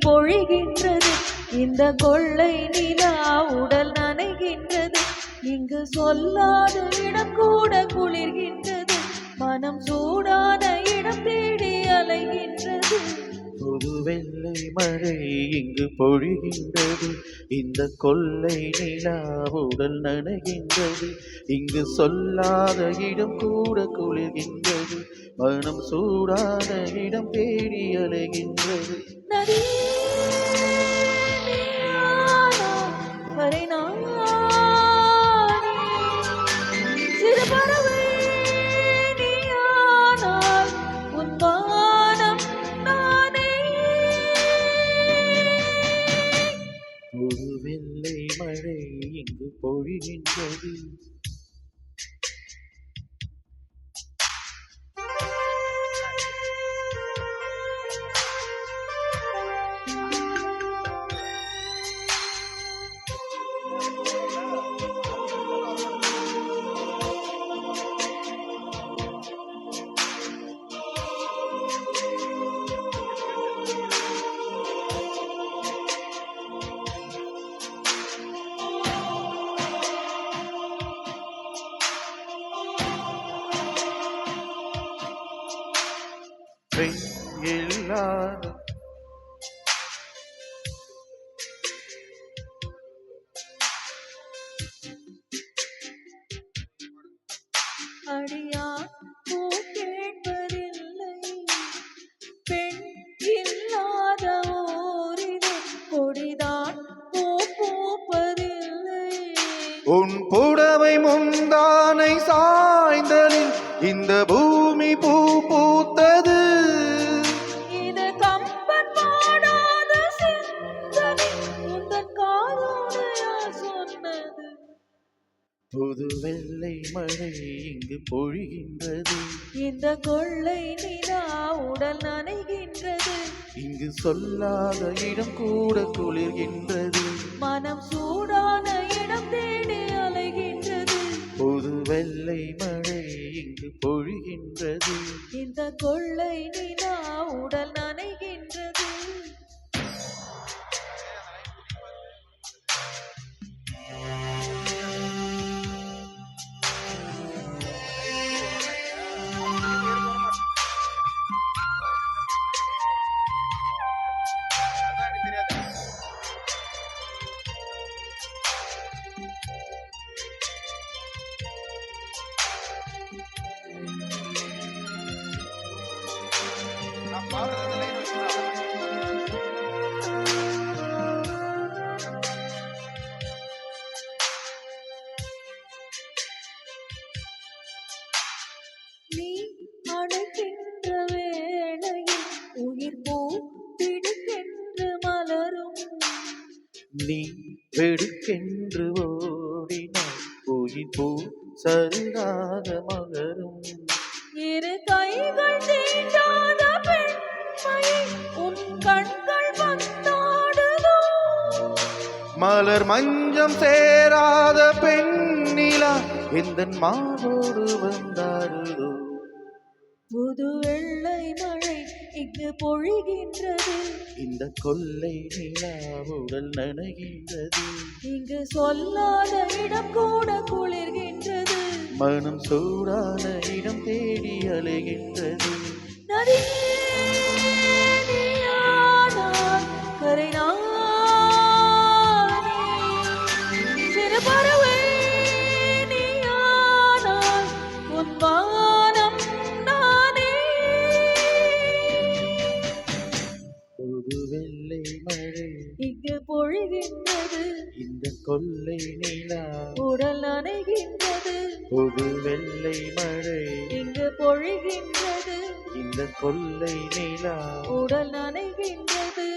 பொழிகின்றது இந்த கொள்ளை நிலா உடல் நனைகின்றது இங்கு சொல்லாத இடம் கூட குளிர்கின்றது மனம் சூடான இடம் தேடி அலைகின்றது புது வெள்ளை மழை இங்கு பொழிகின்றது இந்த கொள்ளை நிலா உடல் நனைகின்றது இங்கு சொல்லாத இடம் கூட குளிர்கின்றது மனம் சூடான இடம் தேடி அலைகின்றது ஒரு வெள்ளை மழை இங்கு பொழிகின்றது இல்லாத அடியான் பூ கேட்பதில்லை பெண் இல்லாத ஓரிலே கொடிதான் பூ பூப்பதில்லை உன் புடவை முந்தானை சாய்ந்தலில் இந்த பூமி பூ பூத்தது இது கம்பன் பாடாத சிந்தனை உந்தன் காதோடு யார் சொன்னது புது வெள்ளை மழை இங்கு பொழிகின்றது இந்த கொள்ளை நிலா உடல் நனைகின்றது இங்கு சொல்லாத இடம் கூட குளிர்கின்றது மனம் சூடான இடம் தேடி அலைகின்றது புது வெள்ளை மழை இங்கு பொழிகின்றது இந்த கொள்ளை நிலா உடல் நனைகின்றது நீ அழைக்கின்ற வேளையில் உயிர் பூ பிடிக்கென்று மலரும் நீ வெடுக்கென்று ஓடினாய் உயிர் பூ சரியாக மலரும் இரு கைகள் தீண்டாத பெண்மையை உன் கண்கள் வந்தாடுதோ மலர் மஞ்சம் சேராத பெண்ணிலா எந்தன் மாவோடு வந்தாடுதோ புது வெள்ளை மழை இங்கு பொழிகின்றது இந்த கொள்ளை நிலா உடல் நனைகின்றது இங்கு சொல்லாத இடம் கூட குளிர்கின்றது மனம் சூடான இடம் தேடி அலைகின்றது கரை சிறு பறவை நீயானால் உன் வானம் நானே புது வெள்ளை மழை இங்கு பொழிகின்றது இந்த கொள்ளை நிலா உடல் நனைகின்றது புது வெள்ளை மழை இங்கு பொழிகின்றது இந்த கொள்ளை நிலா உடல் நனைகின்றது